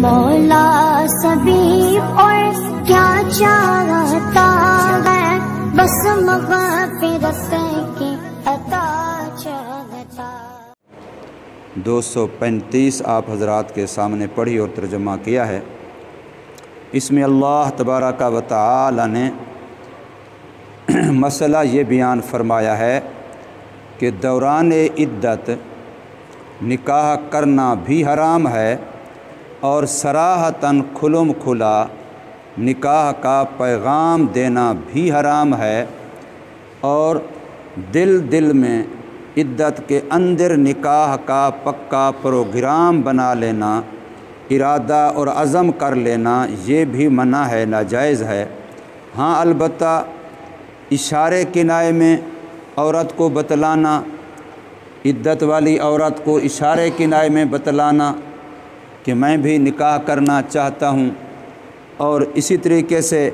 مولا سبھی اور کیا چاہتا ہے، بس مغفرت کی عطا چاہتا۔ 235 آپ حضرات کے سامنے پڑھی اور ترجمہ کیا ہے۔ اس میں اللہ تبارک و تعالی نے مسئلہ یہ بیان فرمایا ہے کہ دوران عدت نکاح کرنا بھی حرام ہے اور صراحتاً کھلم کھلا نکاح کا پیغام دینا بھی حرام ہے، اور دل میں عدت کے اندر نکاح کا پکا پروگرام بنا لینا، ارادہ اور عزم کر لینا، یہ بھی منع ہے، ناجائز ہے۔ ہاں البتہ اشارے کنائے میں عورت کو بتلانا، عدت والی عورت کو اشارے کنائے میں بتلانا کہ میں بھی نکاح کرنا چاہتا ہوں، اور اسی طریقے سے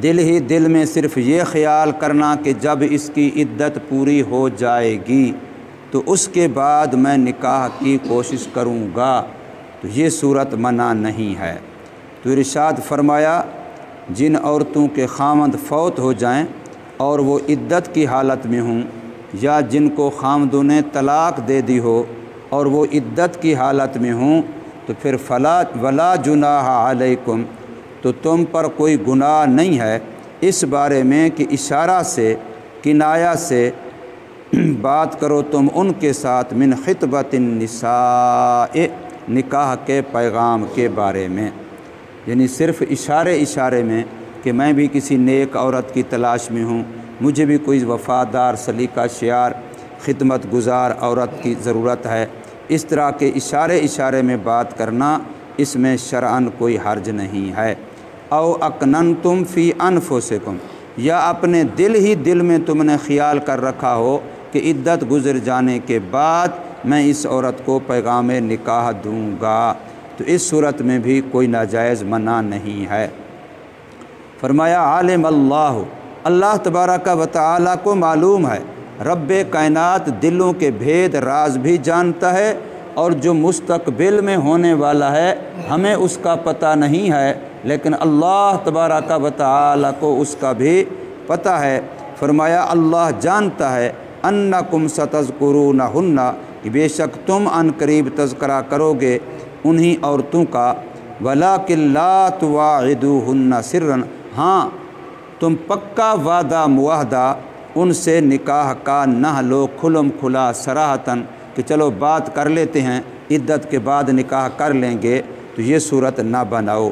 دل میں صرف یہ خیال کرنا کہ جب اس کی عدت پوری ہو جائے گی تو اس کے بعد میں نکاح کی کوشش کروں گا، تو یہ صورت منع نہیں ہے۔ تو ارشاد فرمایا جن عورتوں کے خامند فوت ہو جائیں اور وہ عدت کی حالت میں ہوں، یا جن کو خامدوں نے طلاق دے دی ہو اور وہ عدت کی حالت میں ہوں، تو پھر ولا جناح علیکم، تو تم پر کوئی گناہ نہیں ہے اس بارے میں کہ اشارہ سے کنایا سے بات کرو تم ان کے ساتھ من خطبۃ النساء، نکاح کے پیغام کے بارے میں، یعنی صرف اشارے میں کہ میں بھی کسی نیک عورت کی تلاش میں ہوں، مجھے بھی کوئی وفادار سلیقہ شیار خدمت گزار عورت کی ضرورت ہے، اس طرح کے اشارے میں بات کرنا، اس میں شرعاً کوئی حرج نہیں ہے۔ او اکننتم فی انفسکم، یا اپنے دل میں تم نے خیال کر رکھا ہو کہ عدت گزر جانے کے بعد میں اس عورت کو پیغام نکاح دوں گا، تو اس صورت میں بھی کوئی ناجائز منع نہیں ہے۔ فرمایا عالم اللہ تبارک و تعالی کو معلوم ہے، رب کائنات دلوں کے بھید راز بھی جانتا ہے، اور جو مستقبل میں ہونے والا ہے ہمیں اس کا پتہ نہیں ہے، لیکن اللہ تبارک و تعالی کو اس کا بھی پتہ ہے۔ فرمایا اللہ جانتا ہے انکم ستذکرونہن، کہ بے شک تم عن قریب تذکرہ کرو گے انہی عورتوں کا، ولیکن لا تواعدوہن سرا، ہاں تم پکا وعدہ معاہدہ ان سے نکاح کا نہ لو کھلم کھلا صراحتاً، کہ چلو بات کر لیتے ہیں عدت کے بعد نکاح کر لیں گے، تو یہ صورت نہ بناؤ،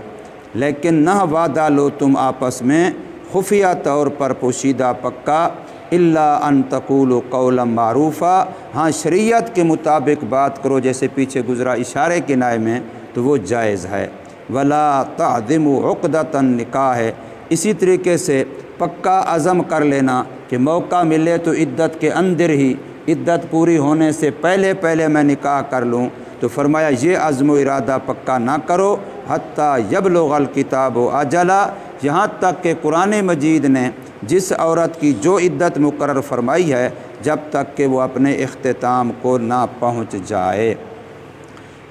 لیکن نہ وعدہ لو تم آپس میں خفیہ طور پر پوشیدہ پکا، الا ان تقولوا قولا معروفا، ہاں شریعت کے مطابق بات کرو جیسے پیچھے گزرا اشارے کنائے میں، تو وہ جائز ہے۔ ولا تعظموا عقدۃ النکاح ہے، اسی طریقے سے پکا عزم کر لینا کہ موقع ملے تو عدت کے اندر ہی، عدت پوری ہونے سے پہلے میں نکاح کر لوں، تو فرمایا یہ عزم و ارادہ پکا نہ کرو حتیٰ یبلغ الکتاب اجلا، یہاں تک کہ قرآن مجید نے جس عورت کی جو عدت مقرر فرمائی ہے جب تک کہ وہ اپنے اختتام کو نہ پہنچ جائے۔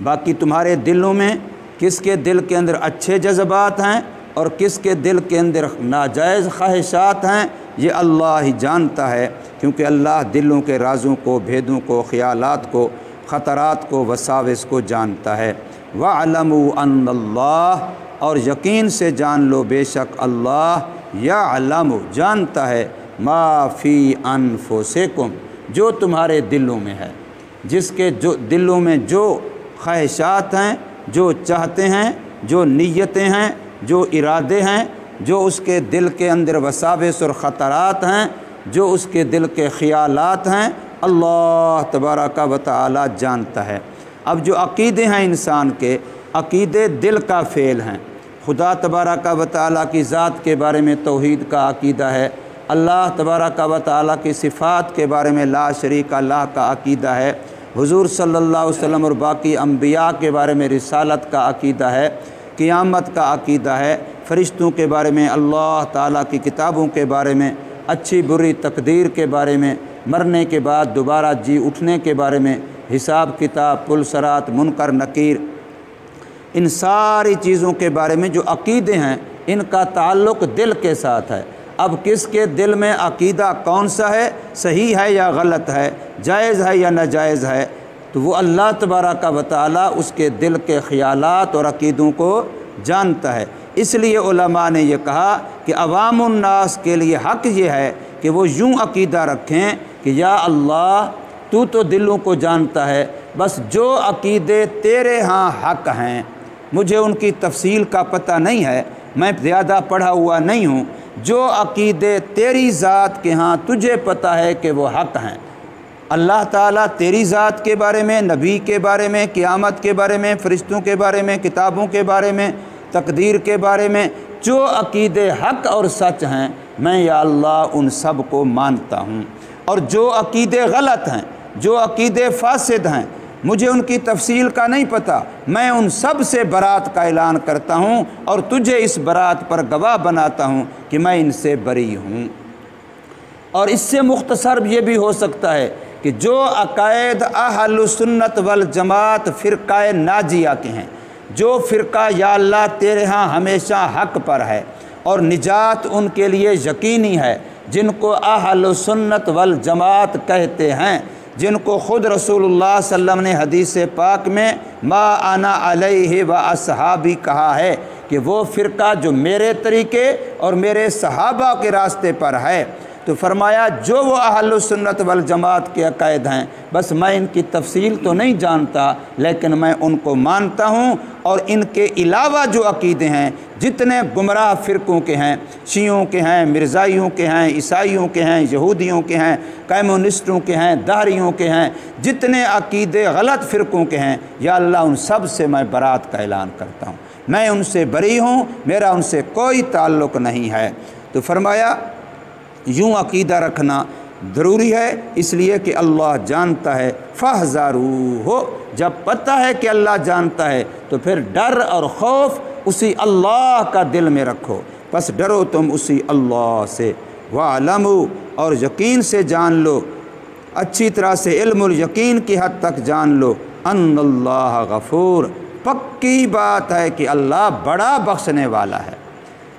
باقی تمہارے دلوں میں کس کے دل کے اندر اچھے جذبات ہیں اور کس کے دل کے اندر ناجائز خواہشات ہیں، یہ اللہ ہی جانتا ہے، کیونکہ اللہ دلوں کے رازوں کو، بھیدوں کو، خیالات کو، خطرات کو، وساوس کو جانتا ہے۔ وَاعْلَمُوا أَنَّ اللَّهَ، اور یقین سے جان لو بے شک اللہ یعلم جانتا ہے ما فی انفسکم، جو تمہارے دلوں میں ہے، جس کے جو دلوں میں جو خواہشات ہیں، جو چاہتے ہیں، جو نیتیں ہیں، جو ارادے ہیں، جو اس کے دل کے اندر وساوس اور خطرات ہیں، جو اس کے دل کے خیالات ہیں، اللہ تبارک و تعالی جانتا ہے۔ اب جو عقیدے ہیں انسان کے، عقیدے دل کا فعل ہیں، خدا تبارک و تعالی کی ذات کے بارے میں توحید کا عقیدہ ہے، اللہ تبارک و تعالی کی صفات کے بارے میں لا شریک اللہ کا عقیدہ ہے، حضور صلی اللہ علیہ وسلم اور باقی انبیاء کے بارے میں رسالت کا عقیدہ ہے، قیامت کا عقیدہ ہے، فرشتوں کے بارے میں، اللہ تعالیٰ کی کتابوں کے بارے میں، اچھی بری تقدیر کے بارے میں، مرنے کے بعد دوبارہ جی اٹھنے کے بارے میں، حساب کتاب، پل صراط، منکر نکیر، ان ساری چیزوں کے بارے میں جو عقیدے ہیں ان کا تعلق دل کے ساتھ ہے۔ اب کس کے دل میں عقیدہ کون سا ہے، صحیح ہے یا غلط ہے، جائز ہے یا ناجائز ہے، تو وہ اللہ تبارک و تعالیٰ اس کے دل کے خیالات اور عقیدوں کو جانتا ہے۔ اس لیے علماء نے یہ کہا کہ عوام الناس کے لیے حق یہ ہے کہ وہ یوں عقیدہ رکھیں کہ یا اللہ تو دلوں کو جانتا ہے، بس جو عقیدے تیرے ہاں حق ہیں، مجھے ان کی تفصیل کا پتہ نہیں ہے، میں زیادہ پڑھا ہوا نہیں ہوں، جو عقیدے تیری ذات کے ہاں تجھے پتہ ہے کہ وہ حق ہیں۔ اللہ تعالیٰ تیری ذات کے بارے میں، نبی کے بارے میں، قیامت کے بارے میں، فرشتوں کے بارے میں، کتابوں کے بارے میں، تقدیر کے بارے میں جو عقیدے حق اور سچ ہیں، میں یا اللہ ان سب کو مانتا ہوں، اور جو عقیدے غلط ہیں، جو عقیدے فاسد ہیں، مجھے ان کی تفصیل کا نہیں پتہ، میں ان سب سے برات کا اعلان کرتا ہوں اور تجھے اس برات پر گواہ بناتا ہوں کہ میں ان سے بری ہوں۔ اور اس سے مختصر یہ بھی ہو سکتا ہے کہ جو عقائد اہل سنت والجماعت فرقہ ناجیہ کے ہیں، جو فرقہ یا اللہ تیرے ہاں ہمیشہ حق پر ہے اور نجات ان کے لیے یقینی ہے، جن کو اہل سنت والجماعت کہتے ہیں، جن کو خود رسول اللہ صلی اللہ علیہ وسلم نے حدیث پاک میں ما انا علیہ و اصحابی کہا ہے کہ وہ فرقہ جو میرے طریقے اور میرے صحابہ کے راستے پر ہے، تو فرمایا جو وہ اہل سنت والجماعت کے عقائد ہیں، بس میں ان کی تفصیل تو نہیں جانتا لیکن میں ان کو مانتا ہوں، اور ان کے علاوہ جو عقیدے ہیں جتنے گمراہ فرقوں کے ہیں، شیعوں کے ہیں، مرزائیوں کے ہیں، عیسائیوں کے ہیں، یہودیوں کے ہیں، کمیونسٹوں کے ہیں، دہریوں کے ہیں، جتنے عقیدے غلط فرقوں کے ہیں، یا اللہ ان سب سے میں برات کا اعلان کرتا ہوں، میں ان سے بری ہوں، میرا ان سے کوئی تعلق نہیں ہے۔ تو فرمایا یوں عقیدہ رکھنا ضروری ہے، اس لیے کہ اللہ جانتا ہے، فاحذروہ، جب پتہ ہے کہ اللہ جانتا ہے تو پھر ڈر اور خوف اسی اللہ کا دل میں رکھو، پس ڈرو تم اسی اللہ سے، وَاعْلَمُوا، اور یقین سے جان لو، اچھی طرح سے علم الیقین کی حد تک جان لو، ان اللہ غفور، پکی بات ہے کہ اللہ بڑا بخشنے والا ہے۔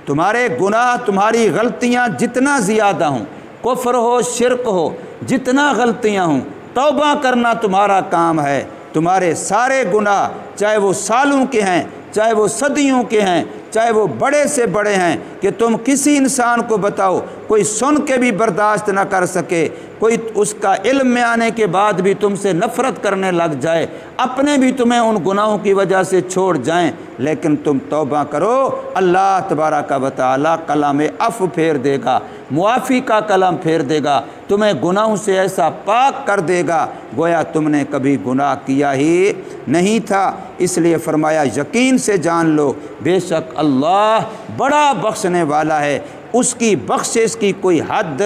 تمہارے گناہ، تمہاری غلطیاں جتنا زیادہ ہوں، کفر ہو، شرک ہو، جتنا غلطیاں ہوں، توبہ کرنا تمہارا کام ہے۔ تمہارے سارے گناہ، چاہے وہ سالوں کے ہیں، چاہے وہ صدیوں کے ہیں، چاہے وہ بڑے سے بڑے ہیں، کہ تم کسی انسان کو بتاؤ، کوئی سن کے بھی برداشت نہ کر سکے، کوئی اس کا علم میں آنے کے بعد بھی تم سے نفرت کرنے لگ جائے، اپنے بھی تمہیں ان گناہوں کی وجہ سے چھوڑ جائیں، لیکن تم توبہ کرو، اللہ تبارک و تعالیٰ کلام عفو پھیر دے گا، معافی کا کلام پھیر دے گا، تمہیں گناہوں سے ایسا پاک کر دے گا گویا تم نے کبھی گناہ کیا ہی نہیں تھا۔ اس لیے فرمایا یقین سے جان لو، بے شک اللہ بڑا بخشنے والا ہے، اس کی بخشش کی کوئی حد،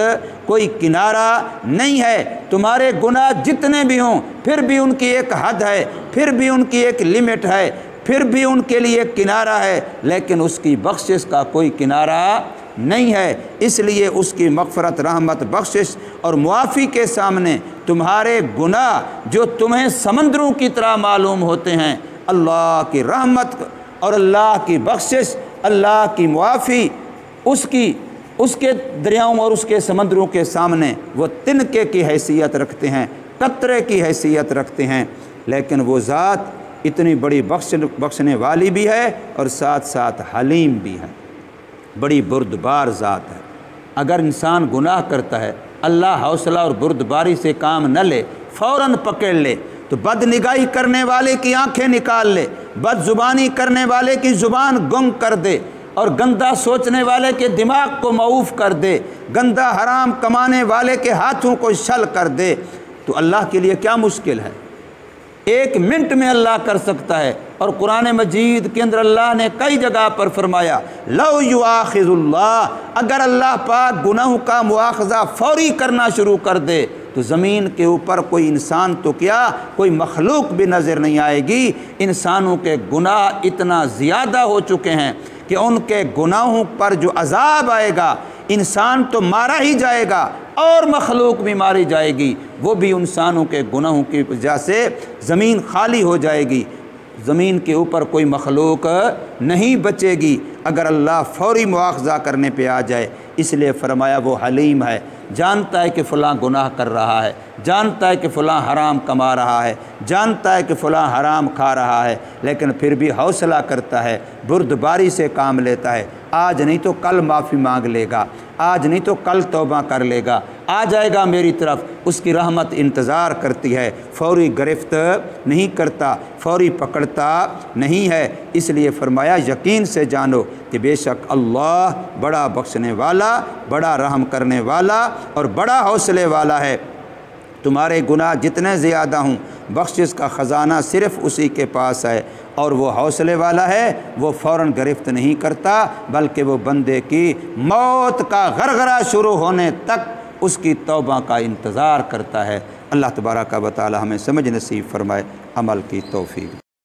کوئی کنارہ نہیں ہے۔ تمہارے گناہ جتنے بھی ہوں پھر بھی ان کی ایک حد ہے، پھر بھی ان کی ایک لمٹ ہے، پھر بھی ان کے لیے ایک کنارہ ہے، لیکن اس کی بخشش کا کوئی کنارہ نہیں ہے۔ اس لیے اس کی مغفرت، رحمت، بخشش اور معافی کے سامنے تمہارے گناہ جو تمہیں سمندروں کی طرح معلوم ہوتے ہیں، اللہ کی رحمت اور اللہ کی بخشش، اللہ کی معافی، اس کے دریاؤں اور اس کے سمندروں کے سامنے وہ تنکے کی حیثیت رکھتے ہیں، قطرے کی حیثیت رکھتے ہیں۔ لیکن وہ ذات اتنی بڑی بخشنے والی بھی ہے اور ساتھ ساتھ حلیم بھی ہے، بڑی بردبار ذات ہے۔ اگر انسان گناہ کرتا ہے، اللہ حوصلہ اور بردباری سے کام نہ لے، فوراً پکڑ لے، تو بد نگاہی کرنے والے کی آنکھیں نکال لے، بد زبانی کرنے والے کی زبان گنگ کر دے، اور گندہ سوچنے والے کے دماغ کو معوف کر دے، گندہ حرام کمانے والے کے ہاتھوں کو شل کر دے، تو اللہ کے لیے کیا مشکل ہے؟ ایک منٹ میں اللہ کر سکتا ہے۔ اور قرآن مجید کے اندر اللہ نے کئی جگہ پر فرمایا لو یؤاخذ اللہ، اگر اللہ پاک گناہوں کا مواخذہ فوری کرنا شروع کر دے تو زمین کے اوپر کوئی انسان تو کیا، کوئی مخلوق بھی نظر نہیں آئے گی۔ انسانوں کے گناہ اتنا زیادہ ہو چکے ہیں کہ ان کے گناہوں پر جو عذاب آئے گا، انسان تو مارا ہی جائے گا اور مخلوق بھی ماری جائے گی، وہ بھی انسانوں کے گناہوں کی وجہ سے زمین خالی ہو جائے گی، زمین کے اوپر کوئی مخلوق نہیں بچے گی اگر اللہ فوری مواخذہ کرنے پہ آ جائے۔ اس لیے فرمایا وہ حلیم ہے، جانتا ہے کہ فلاں گناہ کر رہا ہے، جانتا ہے کہ فلاں حرام کما رہا ہے، جانتا ہے کہ فلاں حرام کھا رہا ہے، لیکن پھر بھی حوصلہ کرتا ہے، بردباری سے کام لیتا ہے۔ آج نہیں تو کل معافی مانگ لے گا، آج نہیں تو کل توبہ کر لے گا، آ جائے گا میری طرف، اس کی رحمت انتظار کرتی ہے، فوری گرفت نہیں کرتا، فوری پکڑتا نہیں ہے۔ اس لیے فرمایا یقین سے جانو کہ بے شک اللہ بڑا بخشنے والا، بڑا رحم کرنے والا اور بڑا حوصلے والا ہے۔ تمہارے گناہ جتنے زیادہ ہوں بخشش کا خزانہ صرف اسی کے پاس ہے، اور وہ حوصلے والا ہے، وہ فوراً گرفت نہیں کرتا بلکہ وہ بندے کی موت کا غرغرہ شروع ہونے تک اس کی توبہ کا انتظار کرتا ہے۔ اللہ تبارک و تعالی ہمیں سمجھ نصیب فرمائے، عمل کی توفیق۔